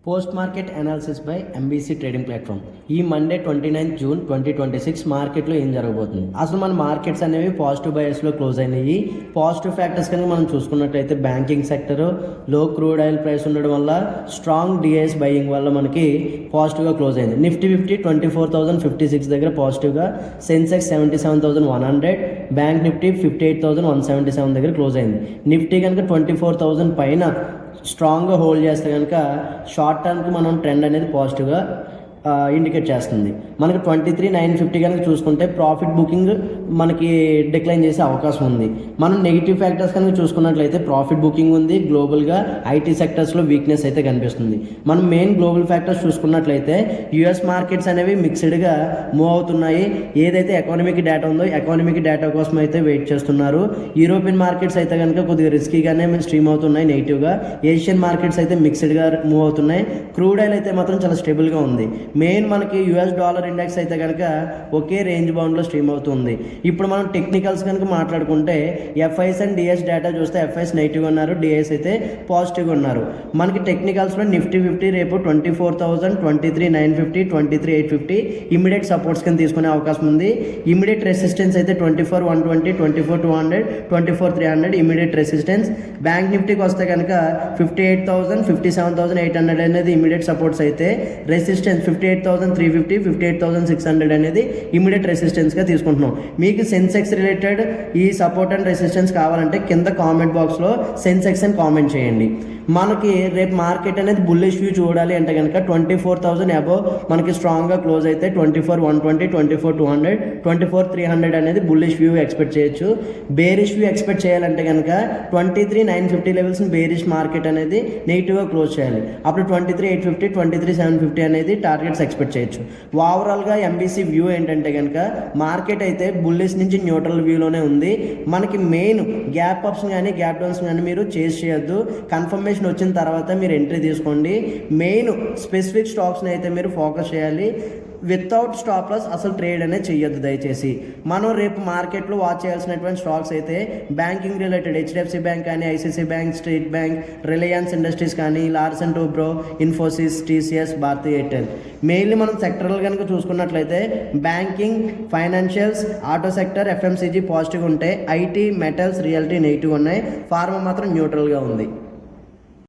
Post market analysis by MBC trading platform. ఈ Monday 29 June 2026 మార్కెట్లో ఏం జరగబోతుంది? అసలు మన మార్కెట్స్ అనేవి పాజిటివ్ బయస్లో క్లోజ్ అయినాయి. పాజిటివ్ ఫ్యాక్టర్స్ కనుక మనం చూసుకున్నట్లయితే బ్యాంకింగ్ సెక్టర్, లో క్రూడ్ ఆయిల్ ప్రైస్ ఉండడం వల్ల, స్ట్రాంగ్ డిఐఎస్ బయింగ్ వల్ల మనకి పాజిటివ్గా క్లోజ్ అయింది. నిఫ్టీ 24,056 దగ్గర పాజిటివ్గా, సెన్సెక్స్ 77,100, బ్యాంక్ నిఫ్టీ 58,177 దగ్గర క్లోజ్ అయింది. నిఫ్టీ కనుక 24,000 పైన స్ట్రాంగ్గా హోల్డ్ చేస్తే కనుక షార్ట్ టర్మ్కి మనం ట్రెండ్ అనేది పాజిటివ్గా ఇండికేట్ చేస్తుంది. మనకి 23,950 కనుక చూసుకుంటే ప్రాఫిట్ బుకింగ్ మనకి డిక్లైన్ చేసే అవకాశం ఉంది. మనం నెగిటివ్ ఫ్యాక్టర్స్ కనుక చూసుకున్నట్లయితే ప్రాఫిట్ బుకింగ్ ఉంది, గ్లోబల్గా ఐటీ సెక్టర్స్లో వీక్నెస్ అయితే కనిపిస్తుంది. మనం మెయిన్ గ్లోబల్ ఫ్యాక్టర్స్ చూసుకున్నట్లయితే యుఎస్ మార్కెట్స్ అనేవి మిక్స్డ్గా మూవ్ అవుతున్నాయి. ఏదైతే ఎకానమీకి డేటా ఉందో ఎకానమీకి డేటా కోసం అయితే వెయిట్ చేస్తున్నారు. యూరోపియన్ మార్కెట్స్ అయితే కనుక కొద్దిగా రిస్కీగానే స్ట్రీమ్ అవుతున్నాయి నెగిటివ్గా. ఏషియన్ మార్కెట్స్ అయితే మిక్స్డ్గా మూవ్ అవుతున్నాయి. క్రూడ్ ఆయిల్ అయితే మాత్రం చాలా స్టేబుల్గా ఉంది. మెయిన్ మనకి యుఎస్ డాలర్ ఇండెక్స్ అయితే కనుక ఒకే రేంజ్ బౌండ్లో స్ట్రీమ్ అవుతుంది. ఇప్పుడు మనం టెక్నికల్స్ కనుక మాట్లాడుకుంటే ఎఫ్ఐఎస్ అండ్ డిఎస్ డేటా చూస్తే ఎఫ్ఐఎస్ నెగిటివ్గా ఉన్నారు, డిఎస్ అయితే పాజిటివ్గా ఉన్నారు. మనకి టెక్నికల్స్లో నిఫ్టీ 50 రేపు 24,000, 23,950, 23,850 ఇమీడియట్ సపోర్ట్స్ కింద తీసుకునే అవకాశం ఉంది. ఇమీడియట్ రెసిస్టెన్స్ అయితే 24,120, 24,200, 24,300 ఇమీడియట్ రెసిస్టెన్స్. బ్యాంక్ నిఫ్టీకి వస్తే కనుక 58,000, 57,800 అనేది ఇమీడియట్ సపోర్ట్స్ అయితే, రెసిస్టెన్స్ 58,350, 58,600 అనేది ఇమీడియట్ రెసిస్టెన్స్గా తీసుకుంటున్నాం. మీకు సెన్సెక్స్ రిలేటెడ్ ఈ సపోర్ట్ అండ్ రెసిస్టెన్స్ కావాలంటే కింద కామెంట్ బాక్స్లో సెన్సెక్స్ అని కామెంట్ చేయండి. మనకి రేపు మార్కెట్ అనేది బుల్లిష్ వ్యూ చూడాలి అంటే కనుక 24,000 అబోవ్ మనకి స్ట్రాంగ్గా క్లోజ్ అయితే 24,120, 24,200, 24,300 అనేది బుల్లిష్ వ్యూ ఎక్స్పెక్ట్ చేయొచ్చు. బేరిష్ వ్యూ ఎక్స్పెక్ట్ చేయాలంటే కనుక 23,950 లెవెల్స్ని బేరిష్ మార్కెట్ అనేది నెగిటివ్గా క్లోజ్ చేయాలి. అప్పుడు 23,850, 23,750 అనేది టార్గెట్స్ ఎక్స్పెక్ట్ చేయొచ్చు. ఓవరాల్గా ఎంబీసీ వ్యూ ఏంటంటే కనుక మార్కెట్ అయితే బుల్లిష్ నుంచి న్యూట్రల్ వ్యూలోనే ఉంది. మనకి మెయిన్ గ్యాప్ అప్స్ కానీ గ్యాప్ డౌన్స్ కానీ మీరు చేస్ చేయొద్దు. కన్ఫర్మేషన్ వచ్చిన తర్వాత మీరు ఎంట్రీ తీసుకోండి. మెయిన్ స్పెసిఫిక్ స్టాక్స్ని అయితే మీరు ఫోకస్ చేయాలి. వితౌట్ స్టాప్ లాస్ అసలు ట్రేడ్ అనేది చెయ్యొద్దు దయచేసి. మనం రేపు మార్కెట్లో వాచ్ చేయాల్సినటువంటి స్టాక్స్ అయితే బ్యాంకింగ్ రిలేటెడ్ హెచ్డిఎఫ్సి బ్యాంక్ కానీ, ICICI bank, state bank, Reliance industries కానీ, Larsen Toubro, Infosys, TCS, Bharti Airtel. Mainly మనం సెక్టరల్ కనుక చూసుకున్నట్లయితే banking, financials, auto sector, FMCG పాజిటివ్గా ఉంటాయి. ఐటీ, మెటల్స్, రియల్టీ నెగిటివ్ ఉన్నాయి. ఫార్మా మాత్రం న్యూట్రల్గా ఉంది.